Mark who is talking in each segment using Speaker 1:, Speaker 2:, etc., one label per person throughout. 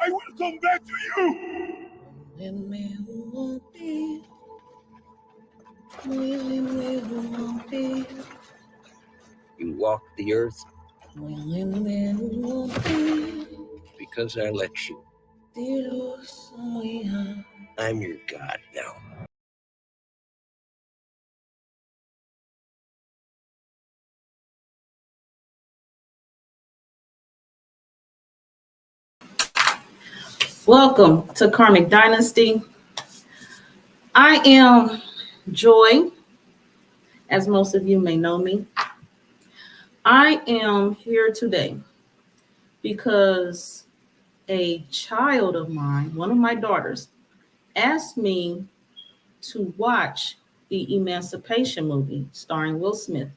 Speaker 1: I will come back to you!
Speaker 2: You walk the earth because I let you. I'm your God now.
Speaker 3: Welcome to Karmic Dynasty. I am Joy, as most of you may know me. I am here today because a child of mine, one of my daughters, asked me to watch the Emancipation movie starring Will Smith.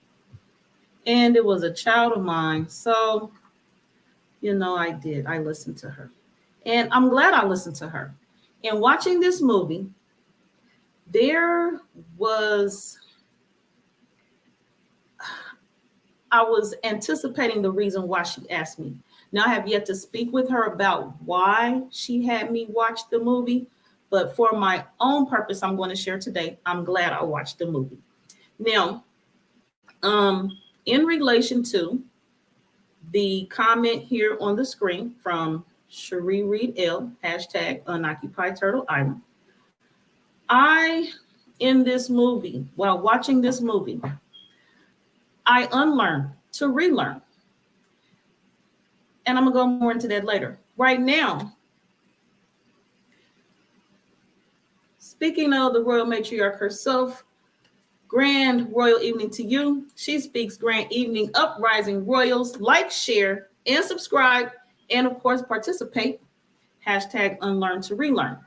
Speaker 3: And it was a child of mine, so, I did. I listened to her. And I'm glad I listened to her. And watching this movie, I was anticipating the reason why she asked me. Now, I have yet to speak with her about why she had me watch the movie, but for my own purpose, I'm going to share today. I'm glad I watched the movie. Now, in relation to the comment here on the screen from Cherie Reed L, hashtag unoccupied turtle island, in this movie, while watching this movie, I unlearned to relearn. And I'm going to go more into that later. Right now, speaking of the royal matriarch herself, grand royal evening to you. She speaks grand evening, uprising royals. Like, share, and subscribe. And of course, participate. Hashtag unlearn to relearn.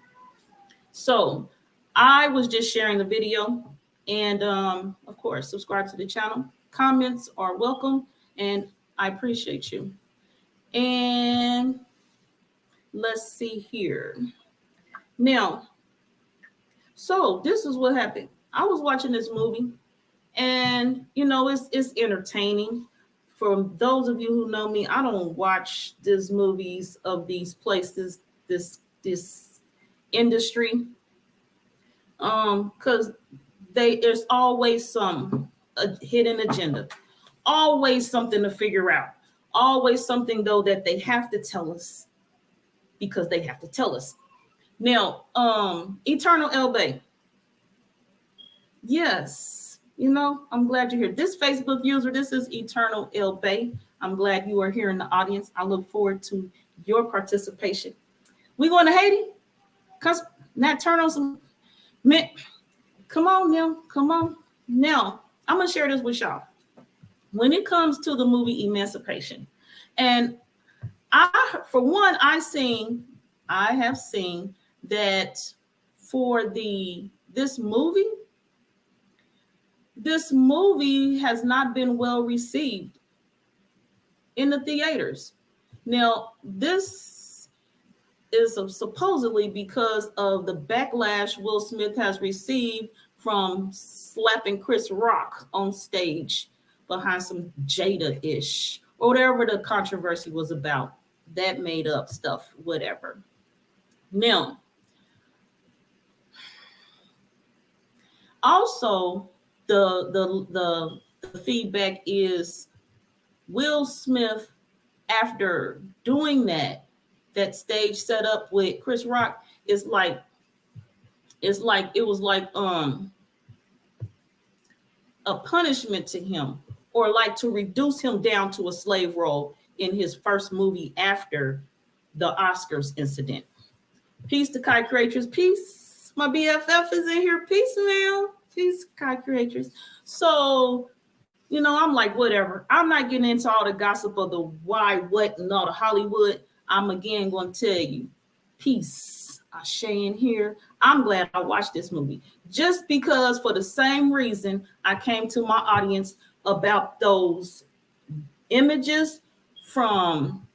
Speaker 3: So I was just sharing the video. And of course, subscribe to the channel. Comments are welcome. And I appreciate you. And let's see here. Now, so this is what happened. I was watching this movie, and it's entertaining. For those of you who know me, I don't watch these movies of these places, this industry, because there's always some hidden agenda, always something to figure out, always something though that they have to tell us because they have to tell us. Now, Eternal El Bay. Yes, I'm glad you're here. This Facebook user, this is Eternal El Bay. I'm glad you are here in the audience. I look forward to your participation. We going to Haiti? Cause not turn on some man. Come on now. Come on. Now, I'm gonna share this with y'all. When it comes to the movie Emancipation, and I have seen that for this movie has not been well received in the theaters. Now, this is supposedly because of the backlash Will Smith has received from slapping Chris Rock on stage behind some Jada-ish or whatever the controversy was about. That made up stuff, whatever. Now, also, the feedback is Will Smith, after doing that stage setup with Chris Rock, it was like a punishment to him, or like to reduce him down to a slave role in his first movie after the Oscars incident. Peace to Kai Creators. Peace. My BFF is in here. Peace, man. Peace, Kai Creators. So, I'm like, whatever. I'm not getting into all the gossip of the why, what, and all the Hollywood. I'm again going to tell you, peace. Ashe in here. I'm glad I watched this movie. Just because, for the same reason, I came to my audience about those images from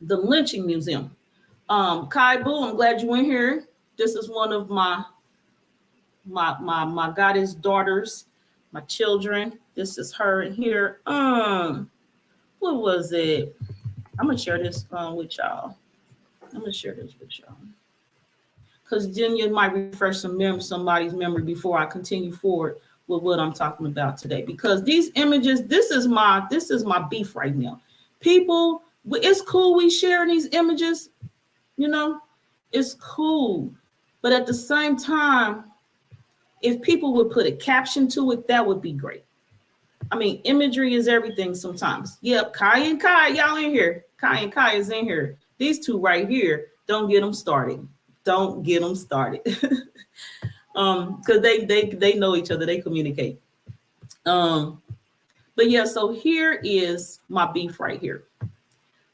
Speaker 3: the lynching museum. Kai Boo, I'm glad you in here. This is one of my goddess daughters. my children. This is her in here. What was it? I'm gonna share this with y'all. Because then you might refresh somebody's memory before I continue forward with what I'm talking about today. Because these images, this is my beef right now. People, it's cool we share these images, you know, it's cool. But at the same time, if people would put a caption to it, that would be great. I mean, imagery is everything sometimes. Yep, Kai and Kai, y'all in here. Kai and Kai is in here. These two right here, don't get them started. Don't get them started. Because they know each other, they communicate. But yeah, so here is my beef right here.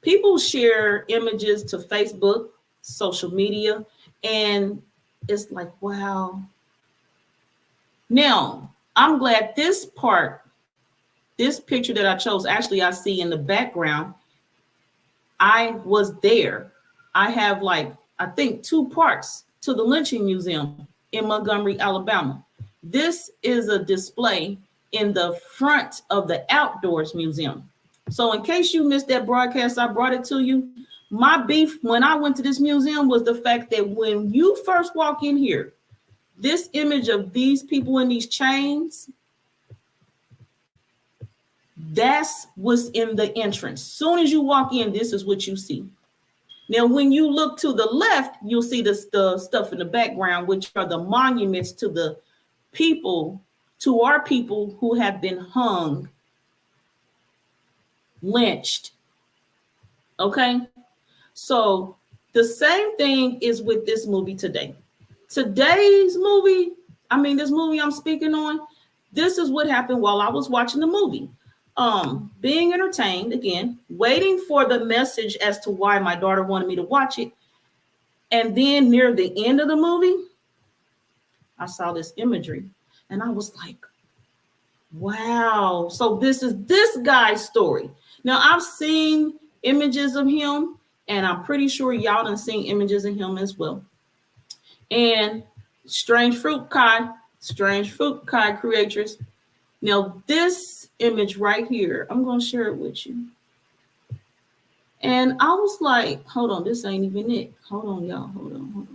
Speaker 3: People share images to Facebook, social media, and it's like, wow. Now, I'm glad this picture that I chose, actually I see in the background, I was there. I have I think 2 parts to the lynching museum in Montgomery, Alabama. This is a display in the front of the Outdoors Museum. So in case you missed that broadcast, I brought it to you. My beef when I went to this museum was the fact that when you first walk in here, this image of these people in these chains, that's what's in the entrance. Soon as you walk in, this is what you see. Now, when you look to the left, you'll see the stuff in the background, which are the monuments to the people, to our people who have been hung, lynched. Okay? So the same thing is with this movie today. Today's movie, this movie I'm speaking on, this is what happened while I was watching the movie. Being entertained, again, waiting for the message as to why my daughter wanted me to watch it. And then near the end of the movie, I saw this imagery and I was like, wow. So this is this guy's story. Now I've seen images of him and I'm pretty sure y'all done seen images of him as well. And Strange Fruit Kai creators. Now, this image right here, I'm going to share it with you. And I was like, hold on, this ain't even it. Hold on, y'all. Hold on.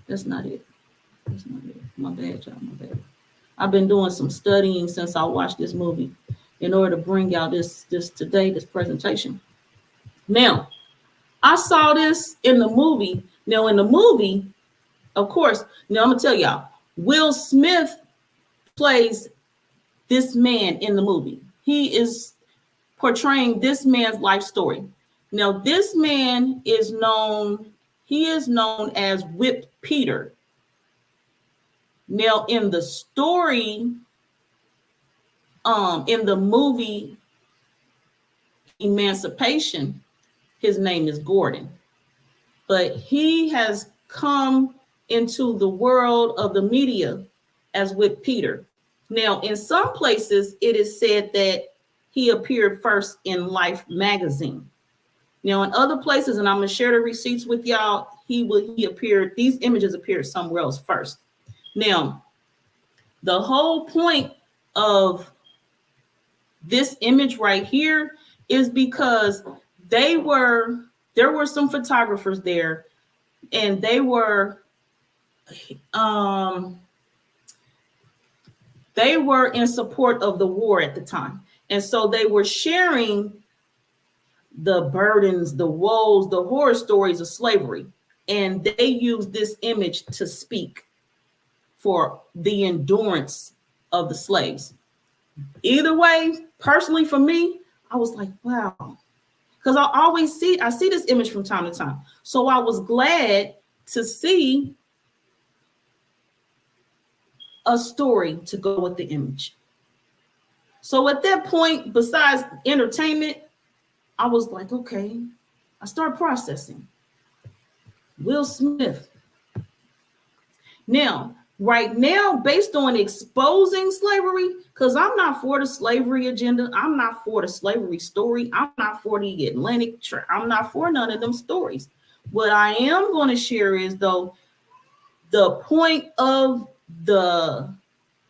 Speaker 3: That's not it. My bad, y'all. My bad. I've been doing some studying since I watched this movie in order to bring y'all this presentation. Now, I saw this in the movie. Now, in the movie, of course, now I'm going to tell y'all, Will Smith plays this man in the movie. He is portraying this man's life story. Now, this man is known as Whipped Peter. Now, in the story, in the movie Emancipation, his name is Gordon. But he has come into the world of the media as Whipped Peter. Now, in some places, it is said that he appeared first in Life magazine. Now, in other places, and I'm going to share the receipts with y'all, these images appeared somewhere else first. Now, the whole point of this image right here is because there were some photographers there, and they were in support of the war at the time. And so they were sharing the burdens, the woes, the horror stories of slavery. And they used this image to speak for the endurance of the slaves. Either way, personally for me, I was like, wow. Because I see this image from time to time. So I was glad to see a story to go with the image. So at that point, besides entertainment, I was like, okay, I started processing. Will Smith. Now, right now, based on exposing slavery, because I'm not for the slavery agenda, I'm not for the slavery story, I'm not for the Atlantic, I'm not for none of them stories. What I am going to share is, though, the point of the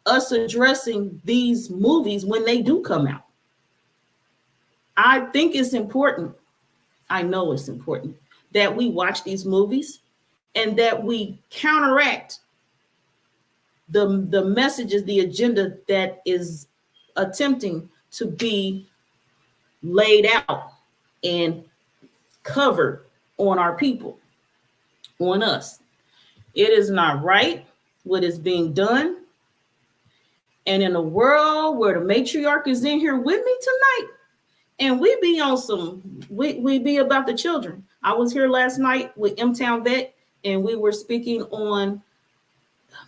Speaker 3: us addressing these movies when they do come out. I think it's important. I know it's important that we watch these movies and that we counteract the messages, the agenda that is attempting to be laid out and covered on our people, on us. It is not right what is being done. And in a world where the matriarch is in here with me tonight, and we be on some, we be about the children. I was here last night with M-Town Vet, and we were speaking on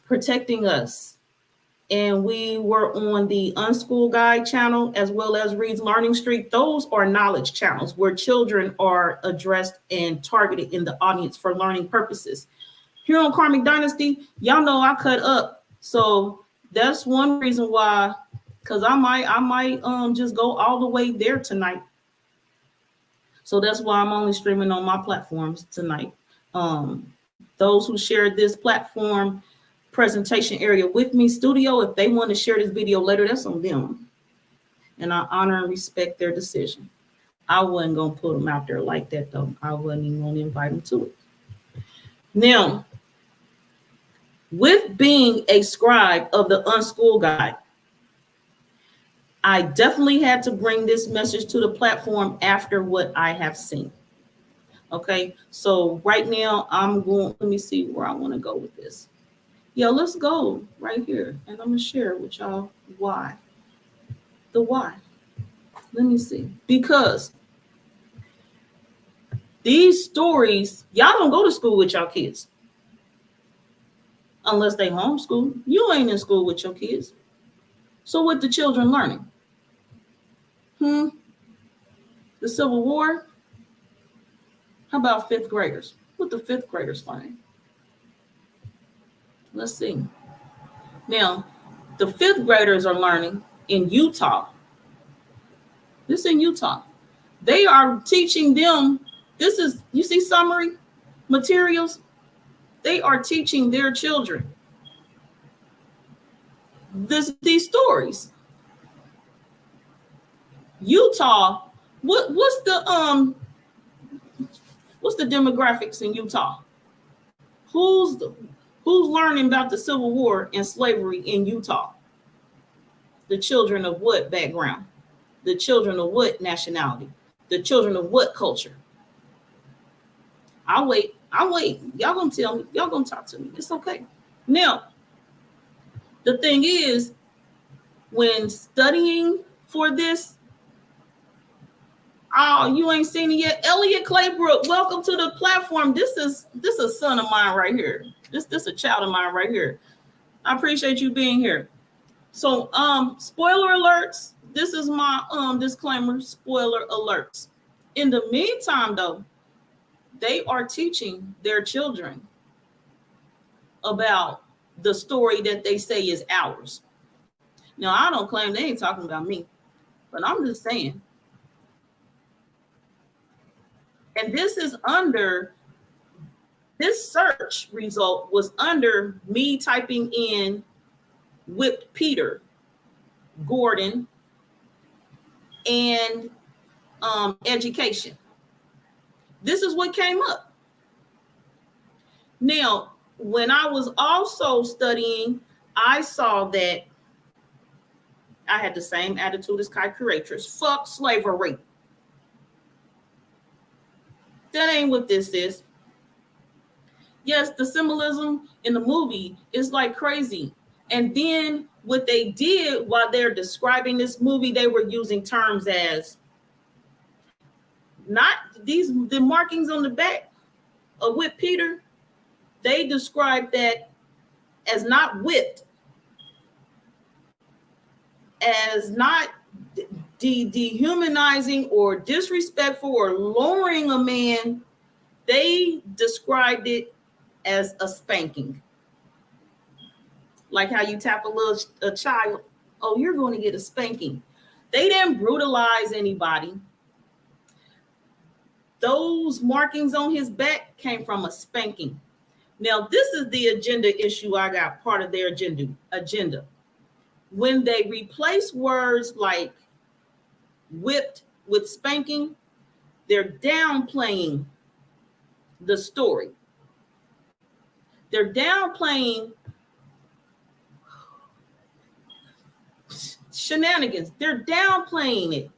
Speaker 3: protecting us. And we were on the Unschool Guide channel as well as Reed's Learning Street. Those are knowledge channels where children are addressed and targeted in the audience for learning purposes. Here on Karmic Dynasty, y'all know I cut up. So that's one reason why, because I might just go all the way there tonight. So that's why I'm only streaming on my platforms tonight. Those who shared this platform presentation area with me, studio, if they want to share this video later, that's on them. And I honor and respect their decision. I wasn't going to put them out there like that, though. I wasn't even going to invite them to it. Now, with being a scribe of the Unschool Guide, I definitely had to bring this message to the platform after what I have seen. Okay, so right now I'm going, let me see where I want to go with this. Yeah, let's go right here. And I'm going to share with y'all why. The why. Let me see. Because these stories, y'all don't go to school with y'all kids. Unless they homeschool. You ain't in school with your kids. So what the children learning? The Civil War? How about fifth graders? What the fifth graders learning? Let's see. Now, the fifth graders are learning in Utah. This is in Utah. They are teaching them, this is, you see summary materials? They are teaching their children these stories. Utah, what's the demographics in Utah? Who's learning about the Civil War and slavery in Utah? The children of what background? The children of what nationality? The children of what culture? I'll wait. Y'all gonna tell me. Y'all gonna talk to me. It's okay. Now, the thing is, when studying for this, oh, you ain't seen it yet. Elliot Claybrook, welcome to the platform. This is a son of mine right here. This a child of mine right here. I appreciate you being here. So, spoiler alerts. This is my disclaimer. Spoiler alerts. In the meantime, though, they are teaching their children about the story that they say is ours. Now, I don't claim they ain't talking about me, but I'm just saying. And this is under, this search result was under me typing in whipped Peter, Gordon, and education. This is what came up. Now, when I was also studying, I saw that I had the same attitude as Kai Curatrix. Fuck slavery. That ain't what this is. Yes, the symbolism in the movie is like crazy. And then what they did while they're describing this movie, they were using terms as not the markings on the back of whipped Peter. They described that as not whipped, as not dehumanizing or disrespectful or lowering a man. They described it as a spanking. Like how you tap a child. Oh, you're going to get a spanking. They didn't brutalize anybody. Those markings on his back came from a spanking. Now, this is the agenda issue I got, part of their agenda. When they replace words like whipped with spanking, they're downplaying the story. They're downplaying shenanigans. They're downplaying it.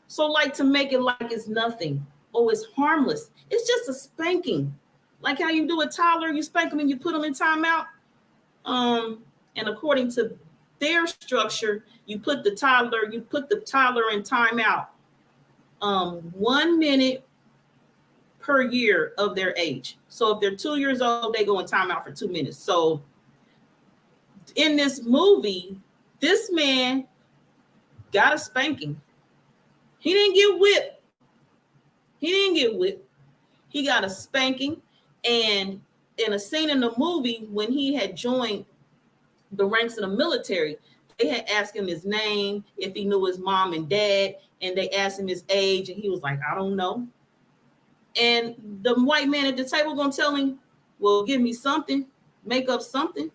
Speaker 3: So, like, to make it like it's nothing. Oh, it's harmless. It's just a spanking. Like how you do a toddler, you spank them and you put them in timeout. And according to their structure, you put the toddler in timeout 1 minute per year of their age. So if they're 2 years old, they go in timeout for 2 minutes. So in this movie, this man got a spanking. He didn't get whipped. He got a spanking. And in a scene in the movie, when he had joined the ranks of the military, they had asked him his name, if he knew his mom and dad, and they asked him his age, and he was like, I don't know. And the white man at the table gonna tell him, well, give me something, make up something.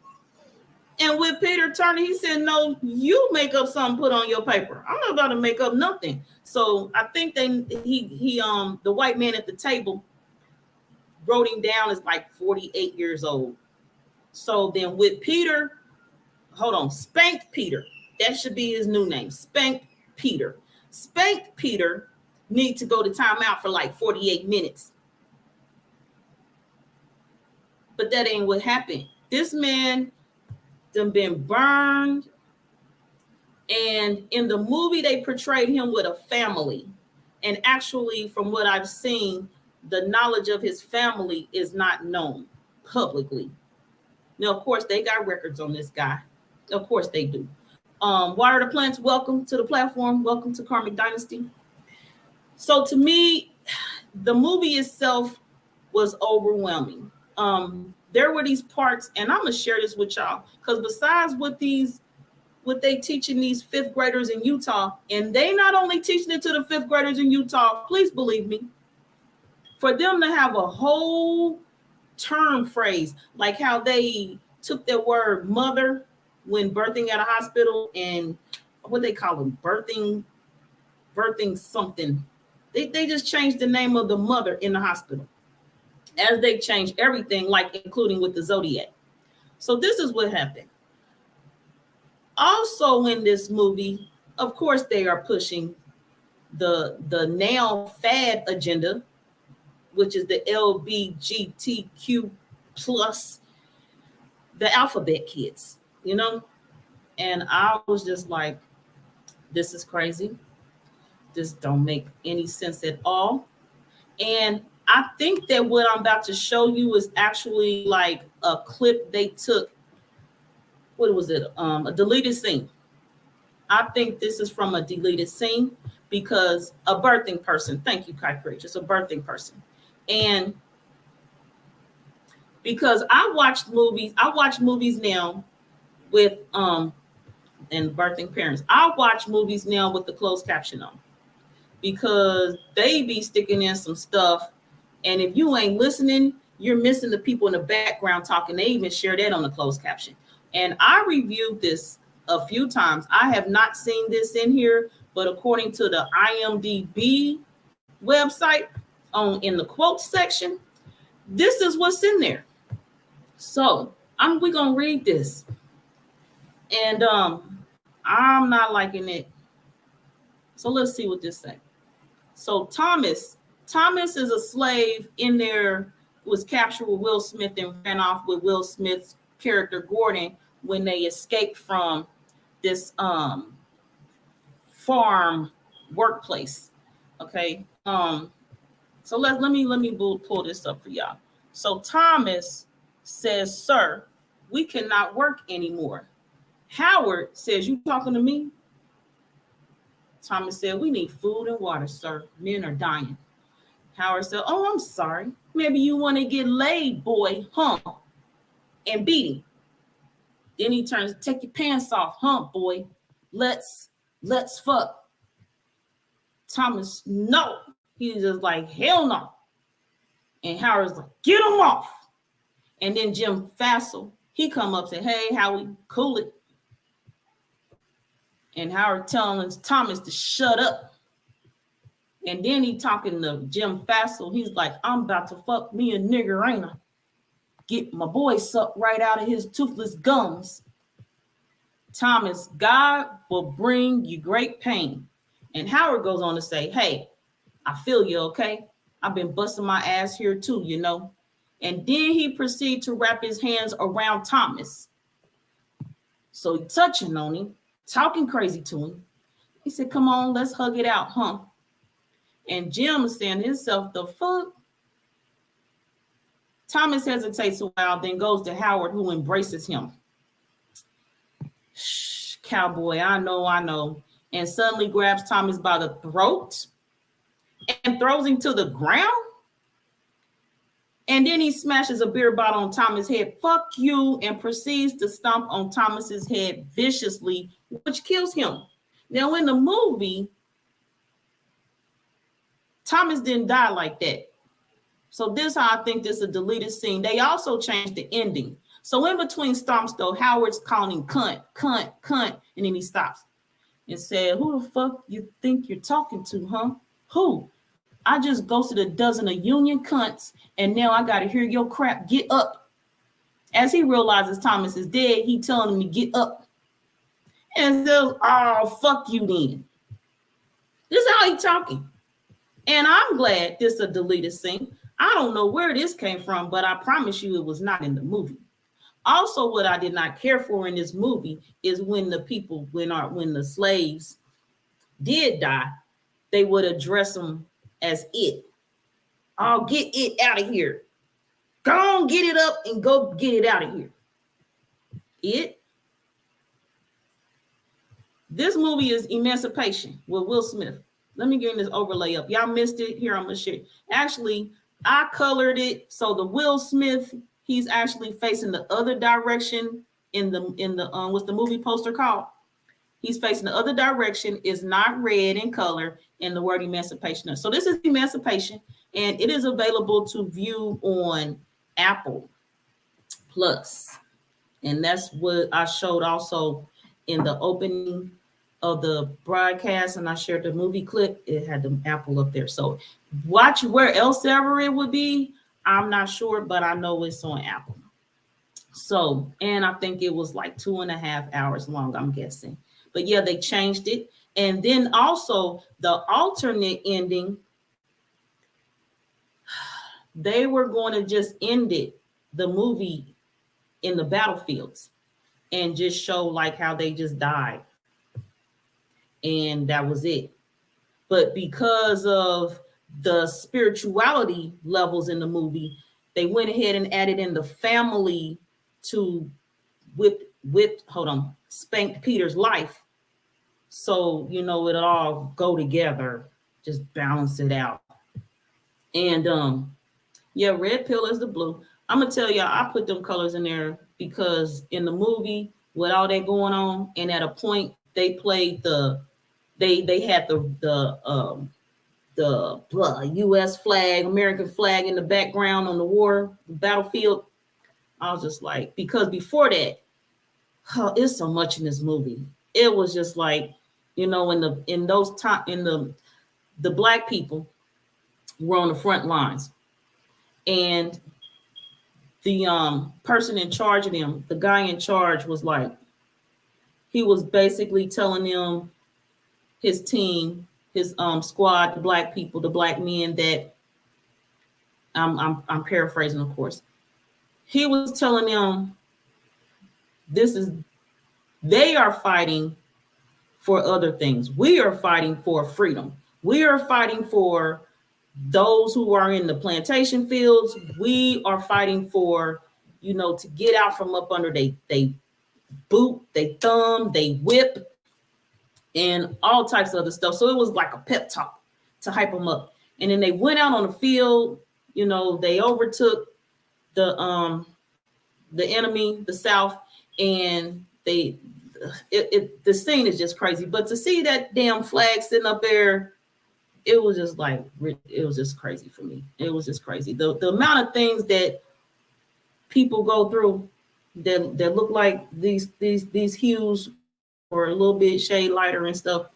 Speaker 3: And with Peter Turner, he said, no, you make up something, put on your paper. I'm not about to make up nothing. So I think the white man at the table wrote him down as like 48 years old. So then with Peter, Spanked Peter. That should be his new name, Spanked Peter. Spanked Peter need to go to timeout for like 48 minutes. But that ain't what happened. This man done been burned. And in the movie, they portrayed him with a family. And actually, from what I've seen, the knowledge of his family is not known publicly. Now, of course, they got records on this guy. Of course they do. Wire the Plants, welcome to the platform. Welcome to Karmic Dynasty. So to me, the movie itself was overwhelming. There were these parts, and I'm going to share this with y'all, because besides what they teaching these fifth graders in Utah, and they not only teaching it to the fifth graders in Utah, please believe me, for them to have a whole term phrase, like how they took their word mother when birthing at a hospital, and what they call them, birthing something. They just changed the name of the mother in the hospital, as they changed everything, like including with the zodiac. So this is what happened. Also in this movie, of course, they are pushing the now fad agenda, which is the LGBTQ plus, the alphabet kids, And I was just like, this is crazy. This don't make any sense at all. And I think that what I'm about to show you is actually like a clip they took. What was it? A deleted scene. I think this is from a deleted scene, because a birthing person. Thank you, Kai Creech. It's a birthing person. And because I watch movies now with and birthing parents. I watch movies now with the closed caption on, because they be sticking in some stuff, and if you ain't listening, you're missing the people in the background talking. They even share that on the closed caption. And I reviewed this a few times. I have not seen this in here, but according to the IMDb website, in the quotes section, this is what's in there. So we're gonna read this, and I'm not liking it. So let's see what this says. So Thomas is a slave in there, was captured with Will Smith and ran off with Will Smith's character Gordon when they escaped from this farm workplace. Okay. So let me pull this up for y'all. So Thomas says, sir, we cannot work anymore. Howard says, you talking to me? Thomas said, we need food and water, sir. Men are dying. Howard said, oh, I'm sorry. Maybe you want to get laid, boy, huh? And beat him. Then he turns, take your pants off, huh, boy? Let's fuck. Thomas, no. He's just like, hell no. And Howard's like, get him off. And then Jim Fassel, he come up and say, hey, Howie, cool it. And Howard telling Thomas to shut up. And then he talking to Jim Fassel. He's like, I'm about to fuck me a nigger, ain't I? Get my boy sucked right out of his toothless gums. Thomas, God will bring you great pain. And Howard goes on to say, hey, I feel you, okay? I've been busting my ass here too, you know? And then he proceeded to wrap his hands around Thomas. So he touching on him, talking crazy to him. He said, come on, let's hug it out, huh? And Jim is saying to himself, the fuck? Thomas hesitates a while, then goes to Howard, who embraces him. Shh, cowboy, I know. And suddenly grabs Thomas by the throat and throws him to the ground. And then he smashes a beer bottle on Thomas' head. Fuck you, and proceeds to stomp on Thomas's head viciously, which kills him. Now, in the movie, Thomas didn't die like that. So this is how I think this is a deleted scene. They also changed the ending. So in between stomps, though, Howard's calling cunt, and then he stops and said, who the fuck you think you're talking to, huh? Who? I just ghosted a dozen of union cunts, and now I got to hear your crap. Get up. As he realizes Thomas is dead, he telling him to get up. And says, oh, fuck you then. This is how he talking. And I'm glad this is a deleted scene. I don't know where this came from, but I promise you it was not in the movie. Also, what I did not care for in this movie is when the people, when the slaves did die, they would address them as it. I'll get it out of here. Go on, get it up and go get it out of here. It. This movie is Emancipation with Will Smith. Let me get this overlay up. Y'all missed it. Here, I'm going to share. Actually, I colored it so the Will Smith, he's actually facing the other direction in the what's the movie poster called? He's facing the other direction, is not red in color, in the word Emancipation. So this is Emancipation, and it is available to view on Apple Plus. And that's what I showed also in the opening of the broadcast, and I shared the movie clip. It had the Apple up there. So watch where else ever it would be. I'm not sure, but I know it's on Apple. So, and I think it was like 2.5 hours long, I'm guessing. But yeah, they changed it. And then also the alternate ending, they were going to just end it, the movie, in the battlefields and just show like how they just died. And that was it. But because of the spirituality levels in the movie, they went ahead and added in the family to spanked Peter's life. So, you know, it'll all go together, just balance it out. And yeah, red pill is the blue. I'm gonna tell y'all, I put them colors in there because in the movie, with all that going on, and at a point they played they had the U.S. flag, American flag in the background on the war battlefield. I was just like, because before that, it's so much in this movie. It was just like, you know, the black people were on the front lines, and the person in charge of them, the guy in charge, was like, he was basically telling them, his team, his squad, the black people, the black men, that I'm paraphrasing, of course. He was telling them, they are fighting for other things. We are fighting for freedom. We are fighting for those who are in the plantation fields. We are fighting for, you know, to get out from up under they boot, they thumb, they whip, and all types of other stuff. So it was like a pep talk to hype them up. And then they went out on the field, you know, they overtook the enemy, the South, and the scene is just crazy. But to see that damn flag sitting up there, it was just like, it was just crazy for me. It was just crazy. The amount of things that people go through that look like these hues or a little bit shade lighter and stuff.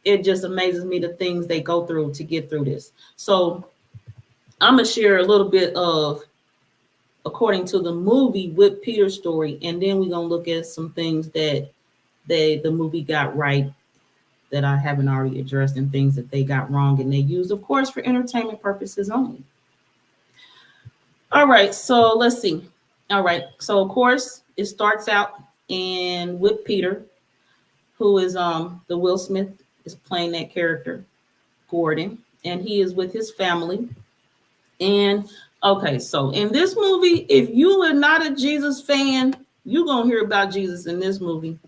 Speaker 3: It just amazes me the things they go through to get through this. So I'm gonna share a little bit of according to the movie with Peter's story, and then we're gonna look at some things that the movie got right that I haven't already addressed, and things that they got wrong and they used, of course, for entertainment purposes only. All right, so let's see. All right, so of course it starts out and with Peter, who is the Will Smith is playing that character, Gordon, and he is with his family. And okay, so in this movie, if you are not a Jesus fan, you're gonna hear about Jesus in this movie,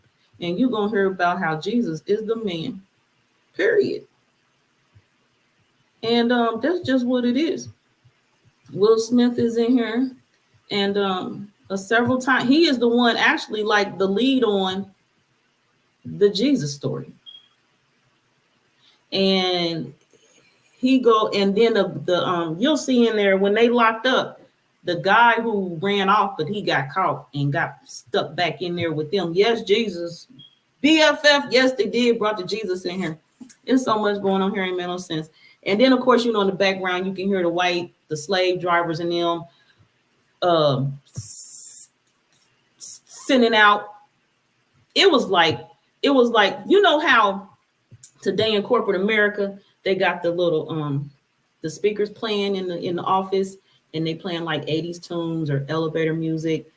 Speaker 3: and you're gonna hear about how Jesus is the man. Period. And that's just what it is. Will Smith is in here, and several times he is the one actually like the lead on the Jesus story. And he go, and then the you'll see in there when they locked up the guy who ran off, but he got caught and got stuck back in there with them. Yes, Jesus, BFF. Yes, they did brought the Jesus in here. There's so much going on here, ain't made no sense. And then of course, in the background you can hear the slave drivers and them sending out. It was like how today in corporate America they got the little the speakers playing in the office, and they playing like 80s tunes or elevator music.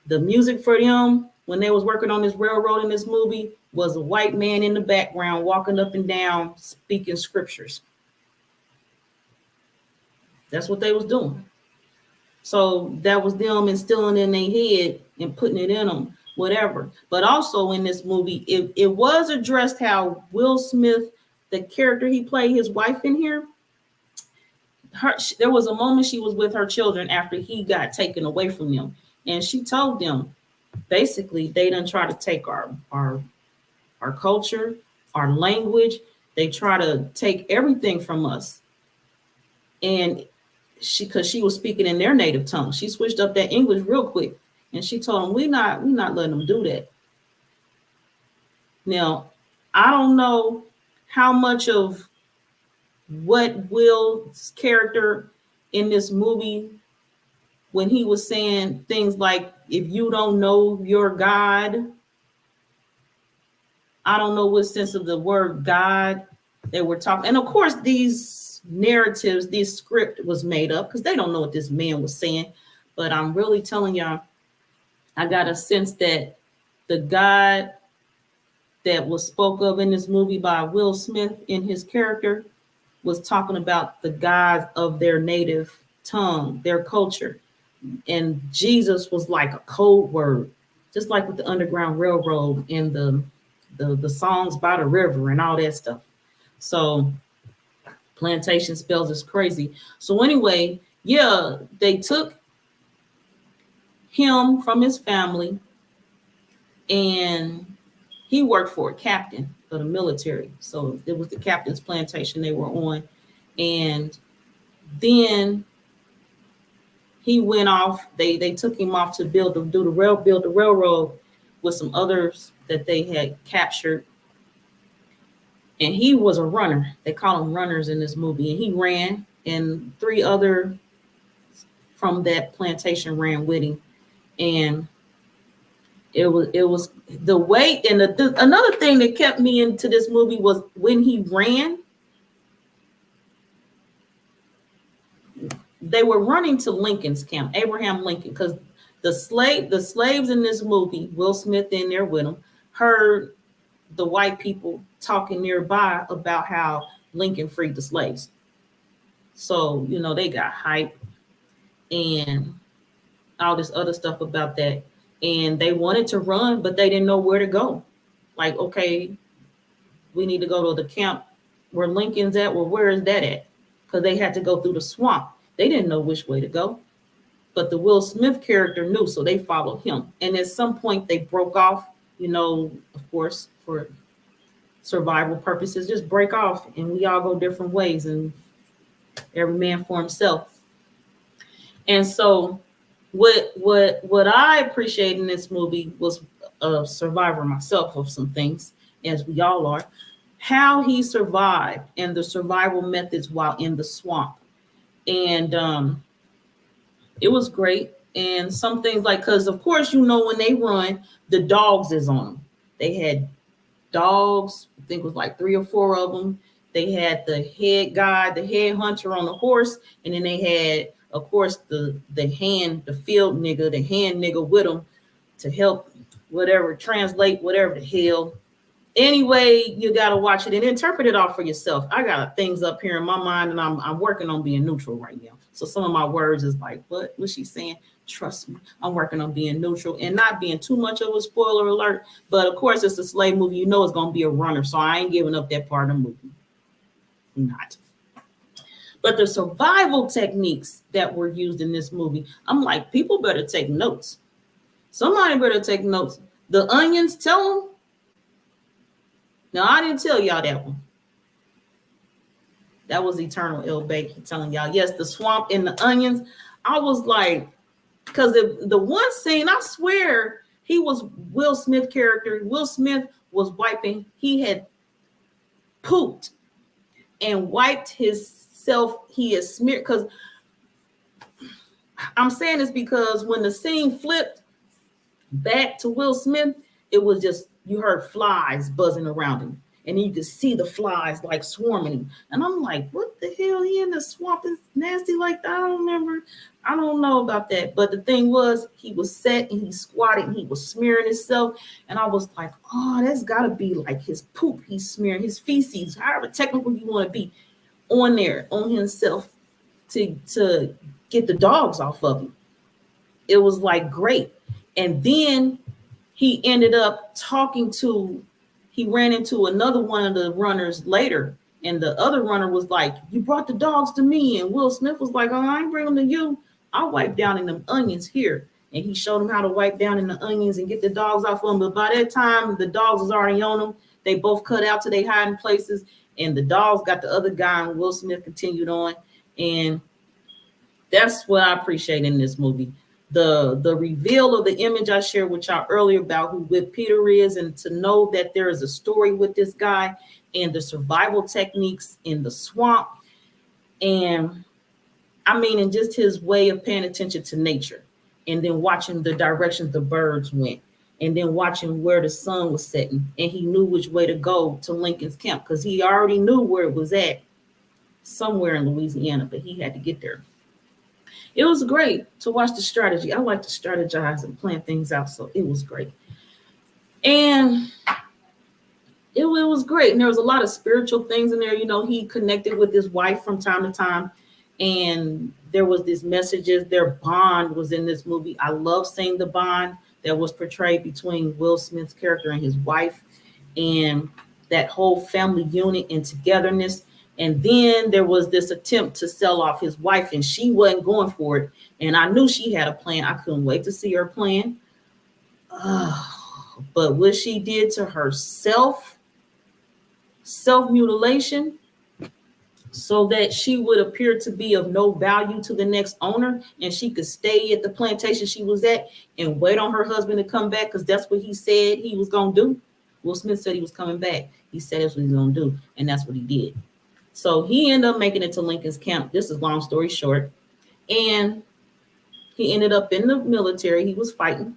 Speaker 3: The music for them when they was working on this railroad in this movie was a white man in the background walking up and down speaking scriptures. That's what they was doing. So that was them instilling in their head and putting it in them, whatever. But also in this movie, it was addressed how Will Smith, the character he played, his wife in here, there was a moment she was with her children after he got taken away from them. And she told them, basically, they done try to take our culture, our language. They try to take everything from us. And because she was speaking in their native tongue, she switched up that English real quick, and she told them, we're not letting them do that. Now, I don't know how much of what Will's character in this movie, when he was saying things like, if you don't know your God, I don't know what sense of the word God they were talking. And of course, these narratives, this script was made up because they don't know what this man was saying. But I'm really telling y'all, I got a sense that the God that was spoke of in this movie by Will Smith in his character was talking about the gods of their native tongue, their culture. And Jesus was like a code word, just like with the Underground Railroad and the songs by the river and all that stuff. So plantation spells is crazy. So anyway, yeah, they took him from his family, and he worked for a captain of the military. So it was the captain's plantation they were on. And then he went off. They took him off to build the railroad with some others that they had captured. And he was a runner. They call them runners in this movie. And he ran, and 3 other from that plantation ran with him. And it was the way. And another thing that kept me into this movie was when he ran, they were running to Lincoln's camp, Abraham Lincoln, because the slaves in this movie, Will Smith in there with him, heard the white people talking nearby about how Lincoln freed the slaves. So, they got hype and all this other stuff about that. And they wanted to run, but they didn't know where to go. Like, okay, we need to go to the camp where Lincoln's at. Well, where is that at? Because they had to go through the swamp. They didn't know which way to go. But the Will Smith character knew, so they followed him. And at some point they broke off, of course, for survival purposes, just break off and we all go different ways and every man for himself. And so What I appreciate in this movie was a survivor myself of some things, as we all are, how he survived and the survival methods while in the swamp. And it was great. And some things like, because of course, when they run, the dogs is on them. They had dogs, I think it was like 3 or 4 of them. They had the head guy, the head hunter on the horse, and then they had, of course, the field nigga, the hand nigga with them to help whatever, translate whatever the hell. Anyway, you got to watch it and interpret it all for yourself. I got things up here in my mind, and I'm working on being neutral right now. So some of my words is like, what's she saying? Trust me, I'm working on being neutral and not being too much of a spoiler alert. But of course, it's a slave movie. It's going to be a runner. So I ain't giving up that part of the movie. Not. But the survival techniques that were used in this movie, I'm like, people better take notes. Somebody better take notes. The onions, tell them. Now, I didn't tell y'all that one. That was Eternal Ill Bake telling y'all, yes, the swamp and the onions. I was like, because the one scene, I swear, he was Will Smith character. Will Smith was wiping. He had pooped and wiped himself. He had smeared. Because I'm saying this because when the scene flipped back to Will Smith, it was just, you heard flies buzzing around him. And you could see the flies like swarming him. And I'm like, what the hell? He in the swamp is nasty like that? I don't remember. I don't know about that. But the thing was, he was set and he squatted and he was smearing himself. And I was like, oh, that's got to be like his poop he's smearing, his feces, however technical you want to be, on there, on himself to get the dogs off of him. It was like great. And then he ended up he ran into another one of the runners later. And the other runner was like, you brought the dogs to me. And Will Smith was like, oh, I ain't bring them to you. I'll wipe down in them onions here. And he showed him how to wipe down in the onions and get the dogs off of them. But by that time, the dogs was already on them. They both cut out to their hiding places. And the dogs got the other guy, and Will Smith continued on. And that's what I appreciate in this movie. The reveal of the image I shared with y'all earlier about who Whip Peter is, and to know that there is a story with this guy and the survival techniques in the swamp. And I mean, and just his way of paying attention to nature, and then watching the directions the birds went, and then watching where the sun was setting. And he knew which way to go to Lincoln's camp because he already knew where it was at, somewhere in Louisiana, but he had to get there. It was great to watch the strategy. I like to strategize and plan things out, so it was great. And it was great. And there was a lot of spiritual things in there. He connected with his wife from time to time. And there was these messages. Their bond was in this movie. I love seeing the bond that was portrayed between Will Smith's character and his wife, and that whole family unit and togetherness. And then there was this attempt to sell off his wife, and she wasn't going for it. And I knew she had a plan. I couldn't wait to see her plan. But what she did to herself, self-mutilation, so that she would appear to be of no value to the next owner, and she could stay at the plantation she was at and wait on her husband to come back, because that's what he said he was going to do. Will Smith said he was coming back. He said that's what he's going to do, and that's what he did. So he ended up making it to Lincoln's camp. This is long story short. And he ended up in the military. He was fighting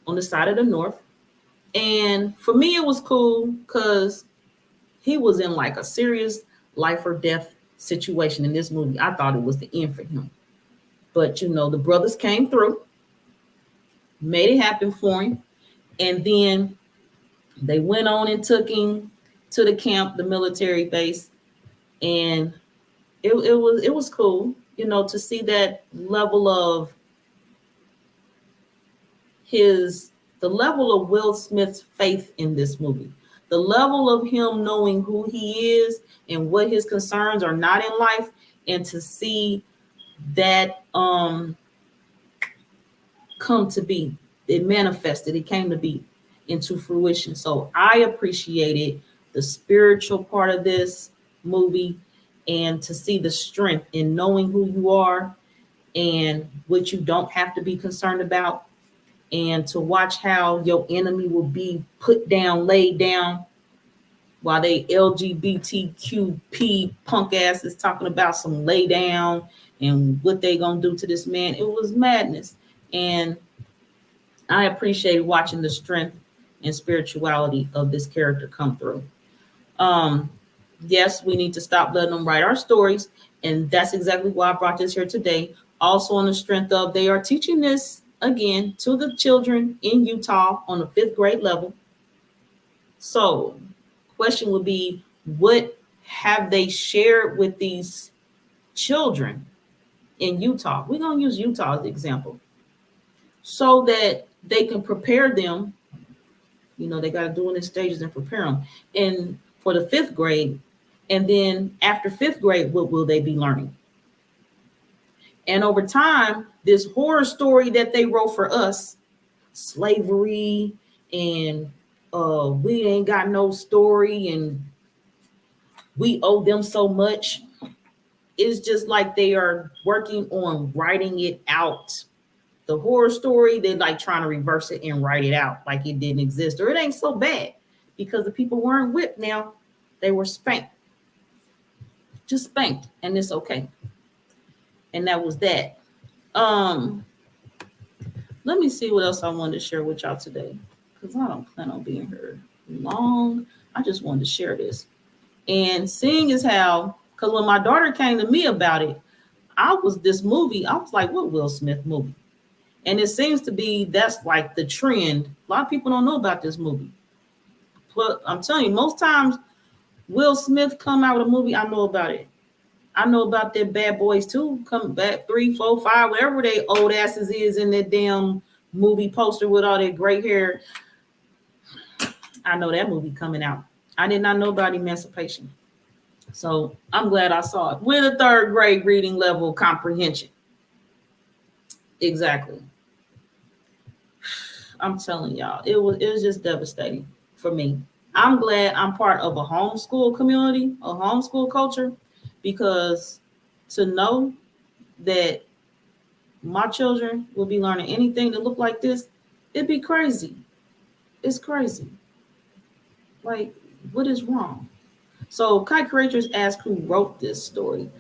Speaker 3: on the side of the North. And for me, it was cool because he was in like a serious life or death situation in this movie. I thought it was the end for him. But, the brothers came through, made it happen for him. And then they went on and took him to the camp, the military base. And it was cool, to see that level of the level of Will Smith's faith in this movie, the level of him knowing who he is and what his concerns are not in life, and to see that come to be. It manifested, it came to be into fruition. So I appreciated the spiritual part of this movie, and to see the strength in knowing who you are and what you don't have to be concerned about, and to watch how your enemy will be put down, laid down, while they LGBTQP punk ass is talking about some lay down and what they gonna do to this man. It was madness. And I appreciated watching the strength and spirituality of this character come through. Yes, we need to stop letting them write our stories. And that's exactly why I brought this here today. Also on the strength of they are teaching this again to the children in Utah on the 5th grade level. So question would be, what have they shared with these children in Utah? We're going to use Utah as the example so that they can prepare them. You know, they got to do it in stages and prepare them. And for the 5th grade, and then after 5th grade, what will they be learning? And over time, this horror story that they wrote for us, slavery and we ain't got no story and we owe them so much, it's just like they are working on writing it out. The horror story, they're like trying to reverse it and write it out like it didn't exist, or it ain't so bad because the people weren't whipped now. They were spanked. Just spanked, and it's okay. And that was that. Let me see what else I wanted to share with y'all today, because I don't plan on being here long. I just wanted to share this. And seeing as how, because when my daughter came to me about it, I was like, what Will Smith movie? And it seems to be that's like the trend. A lot of people don't know about this movie. But I'm telling you, most times Will Smith come out with a movie, I know about it. I know about their Bad Boys 2, come back 3, 4, 5, whatever they old asses is in that damn movie poster with all that gray hair. I know that movie coming out. I did not know about Emancipation. So I'm glad I saw it with a 3rd grade reading level comprehension. Exactly. I'm telling y'all, it was just devastating for me. I'm glad I'm part of a homeschool community, a homeschool culture, because to know that my children will be learning anything that look like this, it'd be crazy. It's crazy. Like, what is wrong? So Kai Creators asked who wrote this story.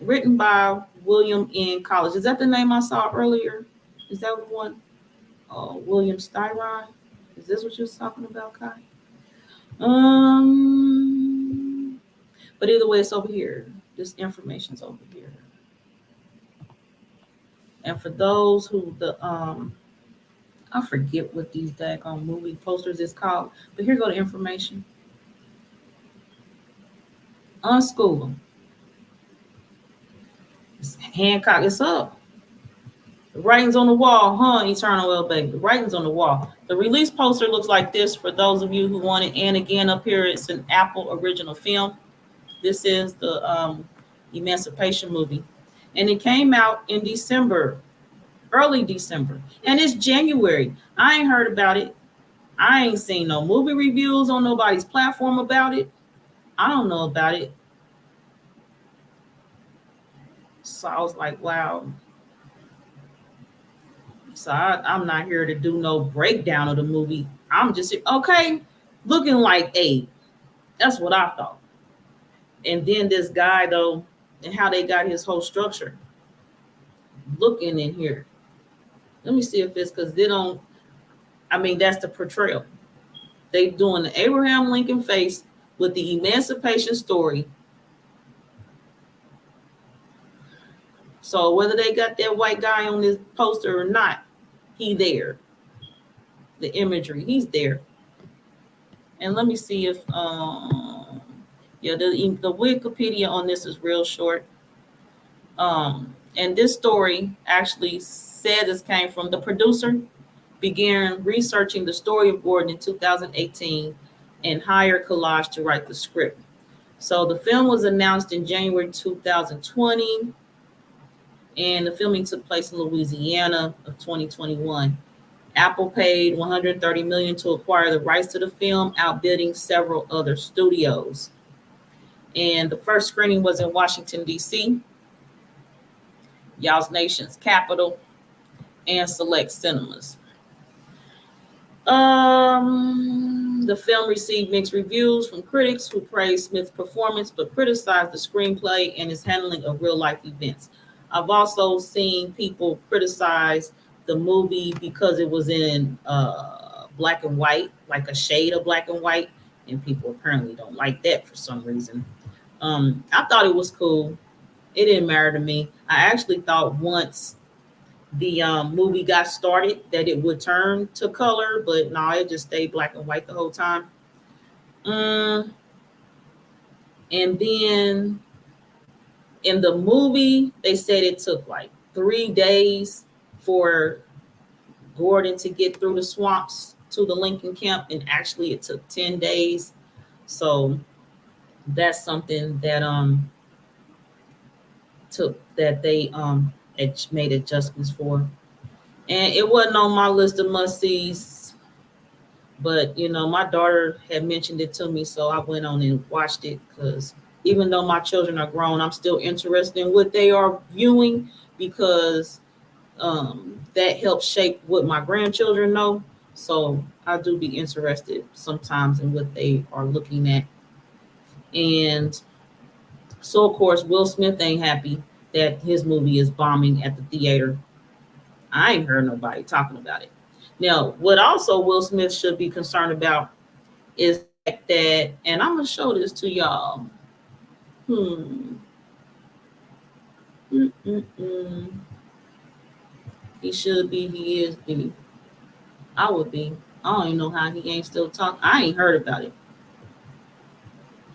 Speaker 3: Written by William N. College. Is that the name I saw earlier? Is that the one? William Styron? Is this what you're talking about, Kai? But either way, it's over here. This information's over here. And for those who I forget what these daggone movie posters is called, but here go the information. Unschool them. It's Hancock, it's up. The writing's on the wall, huh? Eternal Well, baby. The writing's on the wall. The release poster looks like this for those of you who want it. And again, up here, it's an Apple original film. This is the Emancipation movie. And it came out in December, early December. And it's January. I ain't heard about it. I ain't seen no movie reviews on nobody's platform about it. I don't know about it. So I was like, wow. So I'm not here to do no breakdown of the movie. I'm just, okay, looking like A. That's what I thought. And then this guy, though, and how they got his whole structure. Looking in here. Let me see if it's because they don't, that's the portrayal. They doing the Abraham Lincoln face with the Emancipation story. So whether they got that white guy on this poster or not, he there. The imagery, he's there. And let me see if, the Wikipedia on this is real short. And this story actually said this came from the producer, began researching the story of Gordon in 2018 and hired Collage to write the script. So the film was announced in January 2020, and the filming took place in Louisiana of 2021. Apple paid $130 million to acquire the rights to the film, outbidding several other studios. And the first screening was in Washington, D.C. Y'all's Nation's capital, and select cinemas. The film received mixed reviews from critics who praised Smith's performance but criticized the screenplay and his handling of real life events. I've also seen people criticize the movie because it was in black and white, like a shade of black and white, and people apparently don't like that for some reason. I thought it was cool. It didn't matter to me. I actually thought once the movie got started that it would turn to color, but no, it just stayed black and white the whole time. And then in the movie, they said it took like 3 days for Gordon to get through the swamps to the Lincoln camp, and actually it took 10 days. So that's something that took that they made adjustments for. And it wasn't on my list of must-sees, but my daughter had mentioned it to me, so I went on and watched it, because even though my children are grown, I'm still interested in what they are viewing, because that helps shape what my grandchildren know. So I do be interested sometimes in what they are looking at. And so, of course, Will Smith ain't happy that his movie is bombing at the theater. I ain't heard nobody talking about it. Now, what also Will Smith should be concerned about is that, and I'm going to show this to y'all. He should be, he is be. I would be. I don't even know how he ain't still talking. I ain't heard about it.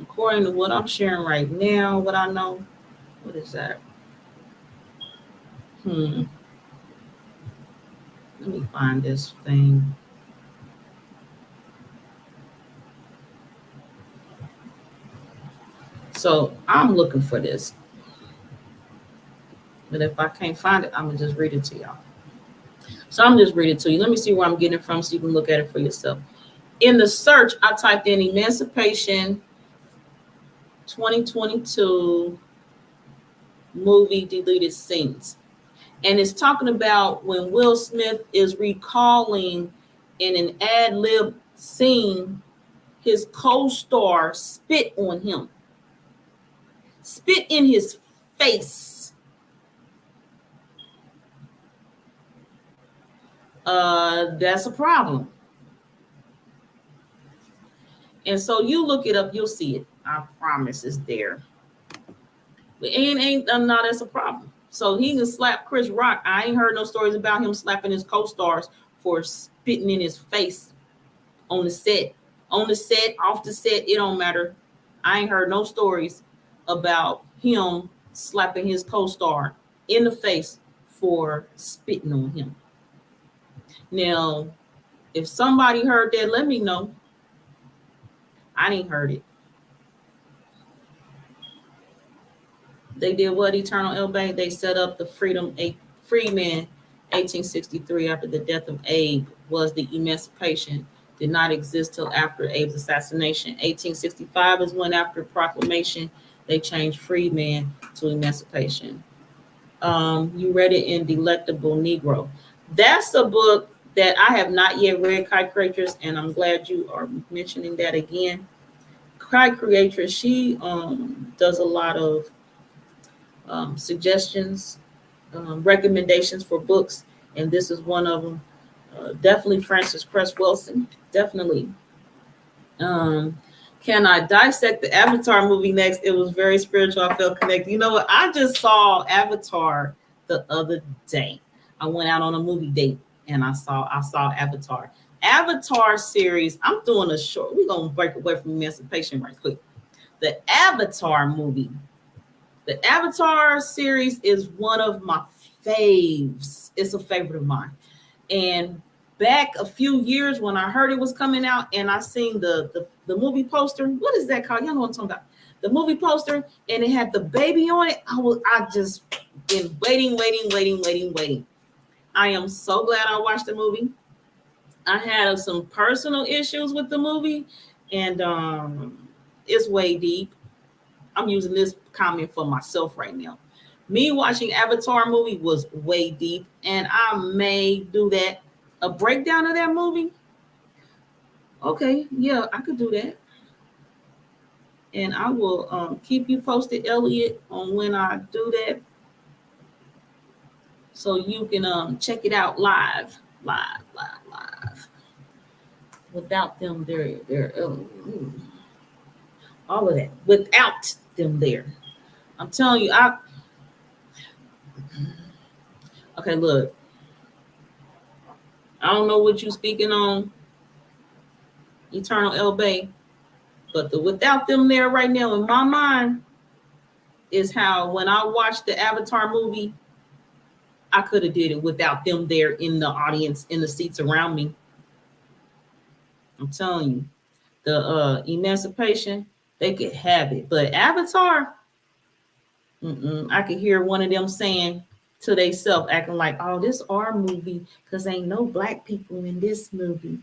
Speaker 3: According to what I'm sharing right now, what I know, what is that? Let me find this thing. So I'm looking for this. But if I can't find it, I'm going to just read it to y'all. So I'm just reading it to you. Let me see where I'm getting it from so you can look at it for yourself. In the search, I typed in Emancipation 2022 movie deleted scenes. And it's talking about when Will Smith is recalling in an ad-lib scene, his co-star spit on him. Spit in his face. That's a problem. And so you look it up, you'll see it. I promise it's there. But ain't no, that's a problem. So he can slap Chris Rock. I ain't heard no stories about him slapping his co-stars for spitting in his face on the set. On the set, off the set, it don't matter. I ain't heard no stories about him slapping his co-star in the face for spitting on him. Now, if somebody heard that, let me know. I ain't heard it. They did what? Eternal L Bank. They set up the Freeman 1863 after the death of Abe was the Emancipation. Did not exist till after Abe's assassination. 1865 is when, after proclamation, they changed Freeman to Emancipation. You read it in Delectable Negro. That's a book that I have not yet read, Kai Creatress, and I'm glad you are mentioning that again. Kai Creatress, she does a lot of suggestions, recommendations for books, and this is one of them. Definitely Frances Cress Wilson. Definitely. Can I dissect the Avatar movie next? It was very spiritual. I felt connected. You know what? I just saw Avatar the other day. I went out on a movie date and I saw Avatar. Avatar series. I'm doing a short. We're gonna break away from Emancipation right quick. The Avatar movie. The Avatar series is one of my faves. It's a favorite of mine. And back a few years when I heard it was coming out and I seen the movie poster, what is that called? Y'all know what I'm talking about. The movie poster, and it had the baby on it. I just been waiting. I am so glad I watched the movie. I had some personal issues with the movie, and it's way deep. I'm using this comment for myself right now. Me watching Avatar movie was way deep, and I may do that. A breakdown of that movie. Okay, yeah, I could do that. And I will keep you posted, Elliot, on when I do that. So you can check it out live. Without them they're all of that. Without them there. I'm telling you, okay, look. I don't know what you speaking on, Eternal El Bay, but the without them there right now in my mind is how when I watched the Avatar movie, I could have did it without them there in the audience, in the seats around me. I'm telling you, the Emancipation, they could have it, but Avatar, I could hear one of them saying to theyself, acting like, "Oh, this our movie, cause ain't no black people in this movie."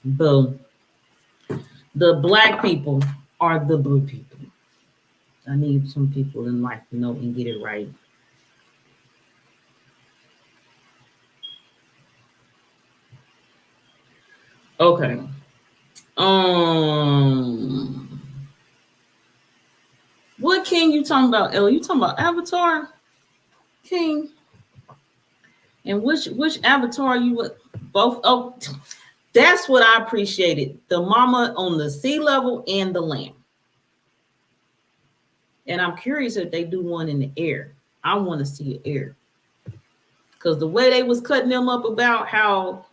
Speaker 3: Boom. The black people are the blue people. I need some people in life to know and get it right. Okay. What king you talking about, Ellie? You talking about Avatar King? And which Avatar you would both? Oh, that's what I appreciated. The mama on the sea level and the land. And I'm curious if they do one in the air. I want to see it air. Because the way they was cutting them up about how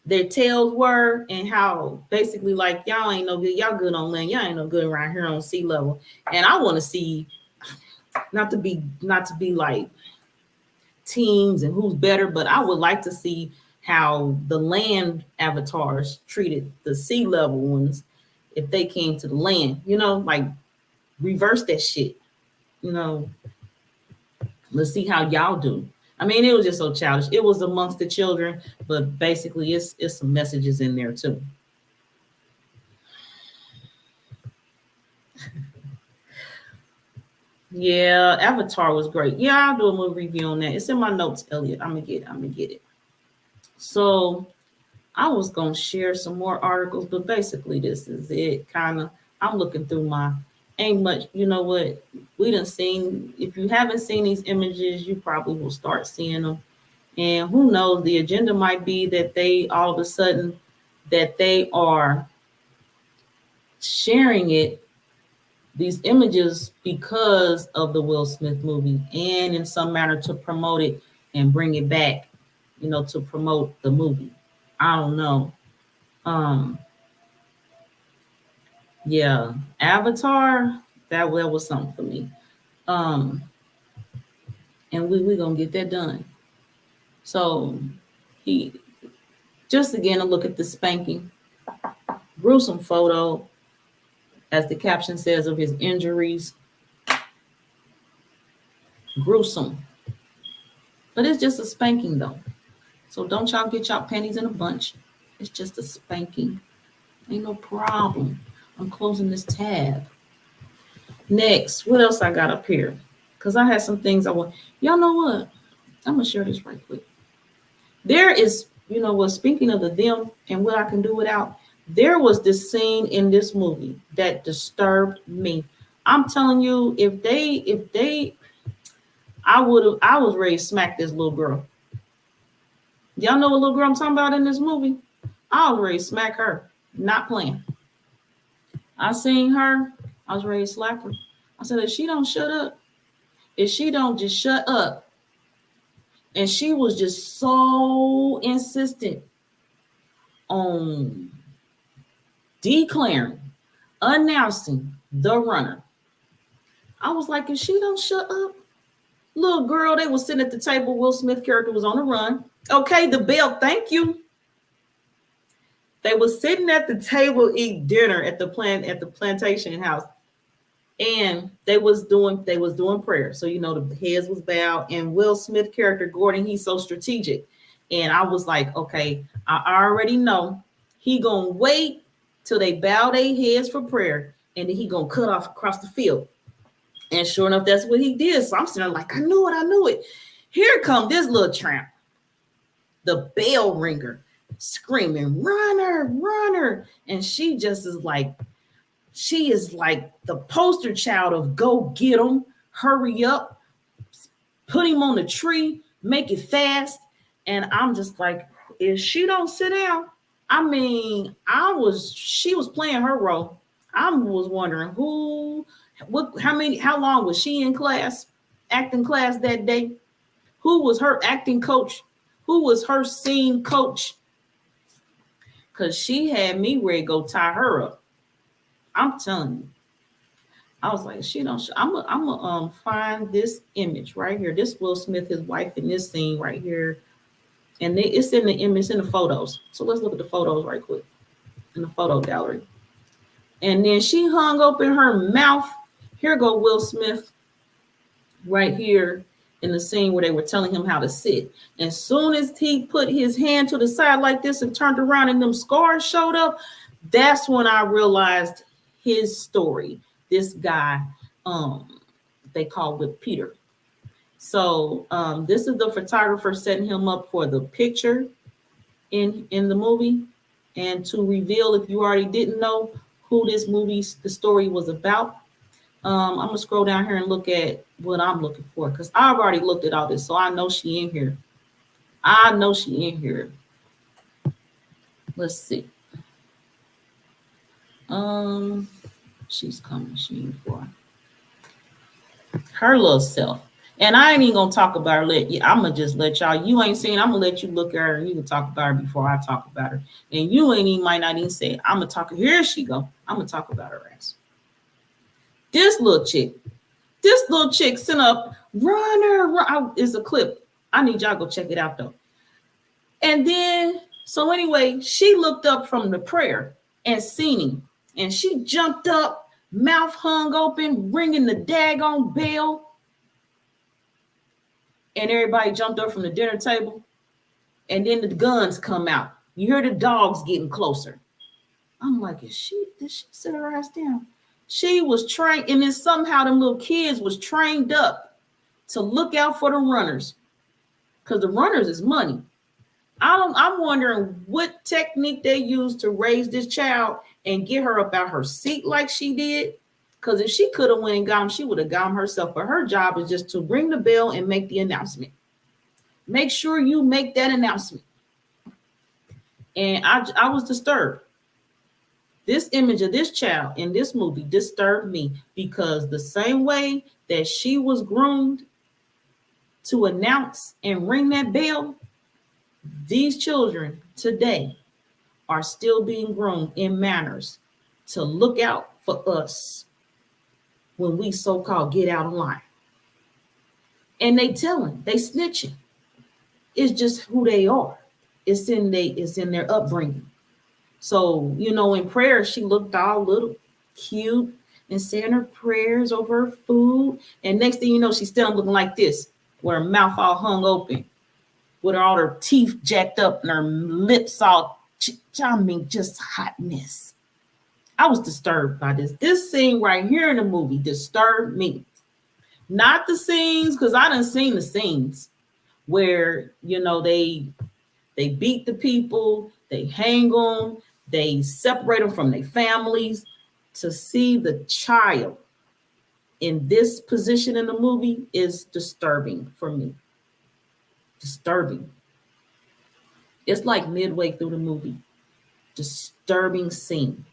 Speaker 3: their tails were and how basically like y'all ain't no good, y'all good on land, y'all ain't no good around here on sea level. And I want to see, not to be like teams and who's better, but I would like to see how the land avatars treated the sea level ones if they came to the land, like reverse that shit. Let's see how y'all do. I mean, it was just so childish. It was amongst the children, but basically it's some messages in there too. Yeah, Avatar was great. Yeah, I'll do a movie review on that. It's in my notes, Elliot. I'm gonna get it. So I was gonna share some more articles, but basically this is it. I'm looking through ain't much, you know what? We done seen, if you haven't seen these images, you probably will start seeing them. And who knows, the agenda might be that they all of a sudden that they are sharing these images because of the Will Smith movie and in some manner to promote it and bring it back, to promote the movie. I don't know. Yeah, Avatar, that was something for me. And we're gonna get that done. So he just again a look at the spanking, gruesome photo, as the caption says, of his injuries. Gruesome. But it's just a spanking though. So don't y'all get y'all panties in a bunch. It's just a spanking. Ain't no problem. I'm closing this tab. Next, what else I got up here? Because I had some things I want. Y'all know what? I'm going to share this right quick. There is, speaking of the them and what I can do without, there was this scene in this movie that disturbed me. I'm telling you, I was ready to smack this little girl. Y'all know what little girl I'm talking about in this movie? I was ready to smack her. Not playing. I seen her. I was ready to slap her. I said, if she don't shut up, if she don't just shut up. And she was just so insistent on declaring, announcing the runner. I was like, if she don't shut up, little girl, they was sitting at the table. Will Smith character was on the run. Okay, the bell, thank you. They was sitting at the table, eat dinner at the plantation house. And they was doing prayer. So, the heads was bowed. And Will Smith character, Gordon, he's so strategic. And I was like, okay, I already know he gonna wait till they bow their heads for prayer. And then he gonna cut off across the field. And sure enough, that's what he did. So I'm sitting there like, I knew it. Here come this little tramp, the bell ringer, screaming, runner, runner. And she just is like, she is like the poster child of go get him, hurry up, put him on the tree, make it fast. And I'm just like, if she don't sit down, I mean, she was playing her role. I was wondering how long was she in class, acting class that day? Who was her acting coach? Who was her scene coach? Because she had me ready to go tie her up. I'm telling you. I was like, I'm gonna find this image right here. This Will Smith, his wife in this scene right here. And it's in the image, in the photos. So let's look at the photos right quick in the photo gallery. And then she hung open her mouth. Here go Will Smith right here in the scene where they were telling him how to sit. As soon as he put his hand to the side like this and turned around and them scars showed up, that's when I realized his story. This guy, they call it Peter. So this is the photographer setting him up for the picture in the movie. And to reveal, if you already didn't know who this movie, the story was about, I'm gonna scroll down here and look at what I'm looking for, because I've already looked at all this, so I know she in here. I know she in here. Let's see. She's coming. She in for her little self. And I ain't even gonna talk about her. I'm gonna just let y'all. You ain't seen. I'm gonna let you look at her and you can talk about her before I talk about her. And you ain't even might not even say it. I'm gonna talk. Here she go. I'm gonna talk about her ass. This little chick sent up runner. Is a clip. I need y'all to go check it out though. And then so anyway, she looked up from the prayer and seen him, and she jumped up, mouth hung open, ringing the daggone bell. And everybody jumped up from the dinner table. And then the guns come out. You hear the dogs getting closer. I'm like, did she sit her ass down? She was trained, and then somehow them little kids was trained up to look out for the runners. Because the runners is money. I'm wondering what technique they used to raise this child and get her up out her seat like she did. Because if she could have went and got him, she would have got him herself. But her job is just to ring the bell and make the announcement. Make sure you make that announcement. And I was disturbed. This image of this child in this movie disturbed me, because the same way that she was groomed to announce and ring that bell, these children today are still being groomed in manners to look out for us when we so-called get out of line. And they telling, they snitching. It's just who they are. It's in their upbringing. So, in prayer, she looked all little cute and saying her prayers over her food. And next thing you know, she's still looking like this, with her mouth all hung open, with all her teeth jacked up and her lips all, just hot mess. I was disturbed by this. This scene right here in the movie disturbed me. Not the scenes, because I done seen the scenes where, they beat the people, they hang them, they separate them from their families. To see the child in this position in the movie is disturbing for me. Disturbing. It's like midway through the movie. Disturbing scene.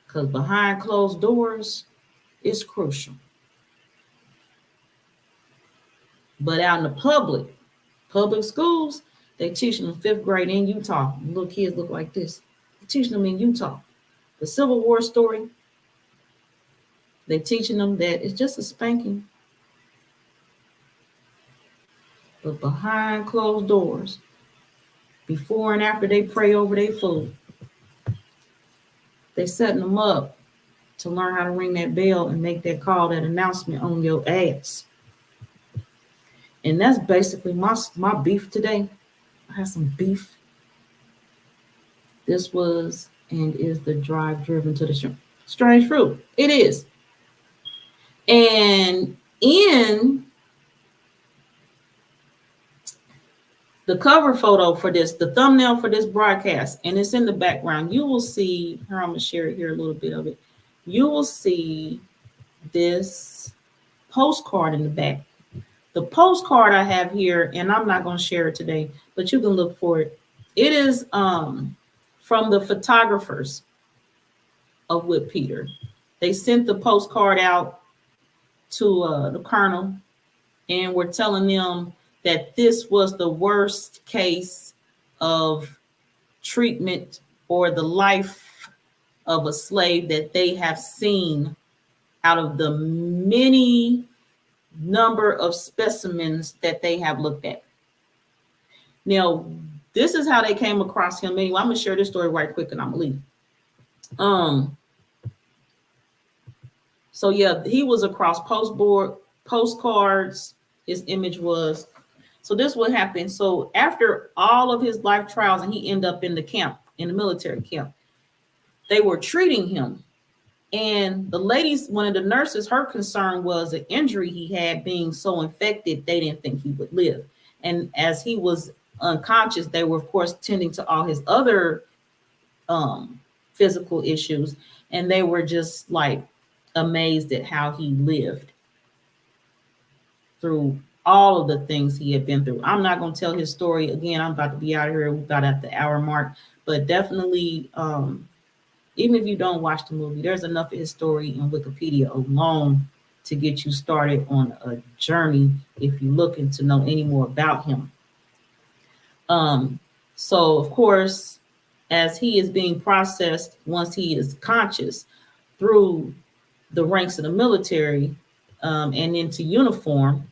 Speaker 3: Because behind closed doors, it's crucial. But out in the public schools, they teaching them 5th grade in Utah. Little kids look like this. They're teaching them in Utah. The Civil War story, they're teaching them that it's just a spanking. But behind closed doors, before and after they pray over their food, they setting them up to learn how to ring that bell and make that call, that announcement on your ass. And that's basically my beef today. I had some beef. This was and is the drive driven to the strange fruit. It is. And in the cover photo for this, the thumbnail for this broadcast, and it's in the background, you will see, here, I'm going to share it here, a little bit of it. You will see this postcard in the back. The postcard I have here, and I'm not going to share it today, but you can look for it. It is from the photographers of Whip Peter. They sent the postcard out to the colonel, and we're telling them that this was the worst case of treatment or the life of a slave that they have seen out of the many number of specimens that they have looked at. Now, this is how they came across him. Anyway, I'm gonna share this story right quick and I'm gonna leave. So yeah, he was across postcards. His image was. So this what happened. So after all of his life trials, and he ended up in the camp, in the military camp, they were treating him. And the ladies, one of the nurses, her concern was an injury he had being so infected, they didn't think he would live. And as he was unconscious, they were, of course, tending to all his other physical issues. And they were just like amazed at how he lived through all of the things he had been through. I'm not going to tell his story again. I'm about to be out of here. We're about at the hour mark, but definitely, even if you don't watch the movie, there's enough of his story in Wikipedia alone to get you started on a journey if you're looking to know any more about him. So, of course, as he is being processed, once he is conscious through the ranks of the military and into uniform,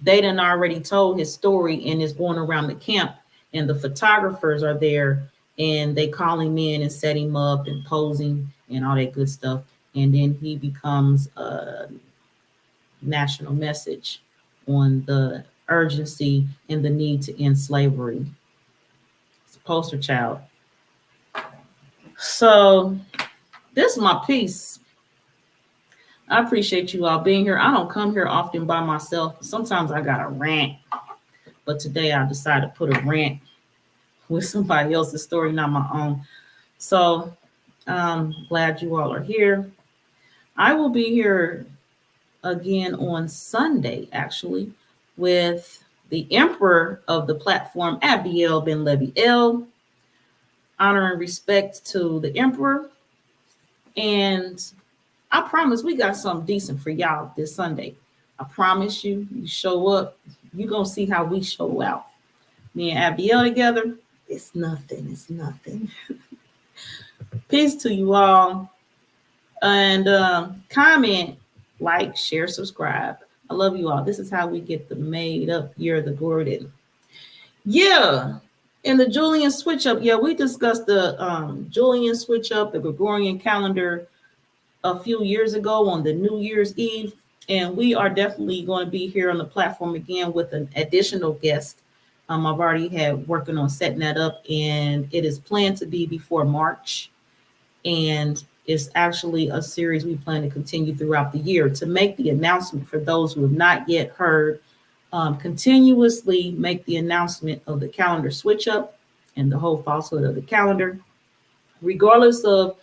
Speaker 3: they done already told his story and is going around the camp, and the photographers are there. And they call him in and set him up and posing and all that good stuff. And then he becomes a national message on the urgency and the need to end slavery. It's a poster child. So this is my piece. I appreciate you all being here. I don't come here often by myself. Sometimes I got a rant. But today I decided to put a rant with somebody else's story, not my own. So I'm glad you all are here. I will be here again on Sunday, actually, with the emperor of the platform, Abiel Ben Levi El. Honor and respect to the emperor. And I promise we got something decent for y'all this Sunday. I promise you, you show up, you're going to see how we show out. Me and Abiel together, it's nothing. It's nothing. Peace to you all. And comment, like, share, subscribe. I love you all. This is how we get the made up year, the Gordon. Yeah. In the Julian switch up. Yeah, we discussed the Julian switch up, the Gregorian calendar a few years ago on the New Year's Eve. And we are definitely going to be here on the platform again with an additional guest. I've already had working on setting that up, and it is planned to be before March. And it's actually a series we plan to continue throughout the year. To make the announcement for those who have not yet heard, continuously make the announcement of the calendar switch up and the whole falsehood of the calendar, regardless of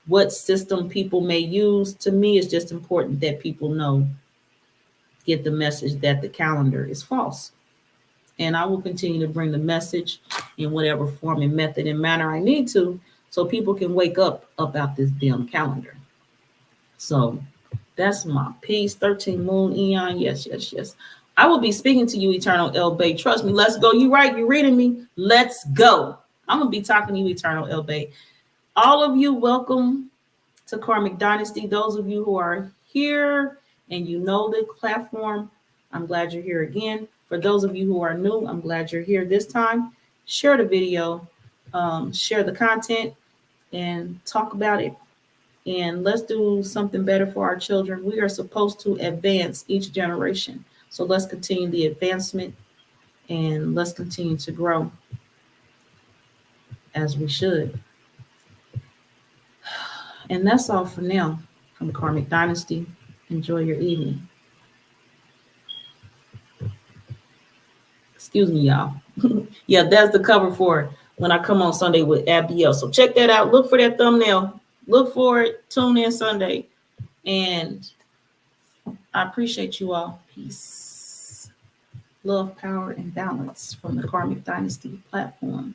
Speaker 3: what system people may use. To me, it's just important that people know, get the message that the calendar is false. And I will continue to bring the message in whatever form and method and manner I need to, so people can wake up about this damn calendar. So that's my piece. 13 Moon Eon. Yes, yes, yes. I will be speaking to you, Eternal El Bay. Trust me. Let's go. You right. You reading me? Let's go. I'm going to be talking to you, Eternal El Bay. All of you, welcome to Karmic Dynasty. Those of you who are here and you know the platform, I'm glad you're here again. For those of you who are new, I'm glad you're here this time. Share the video, share the content, and talk about it. And let's do something better for our children. We are supposed to advance each generation. So let's continue the advancement, and let's continue to grow as we should. And that's all for now from Karmic Dynasty. Enjoy your evening. Excuse me, y'all. Yeah, that's the cover for when I come on Sunday with Abiel. So check that out. Look for that thumbnail. Look for it. Tune in Sunday. And I appreciate you all. Peace, love, power, and balance from the Karmic Dynasty platform.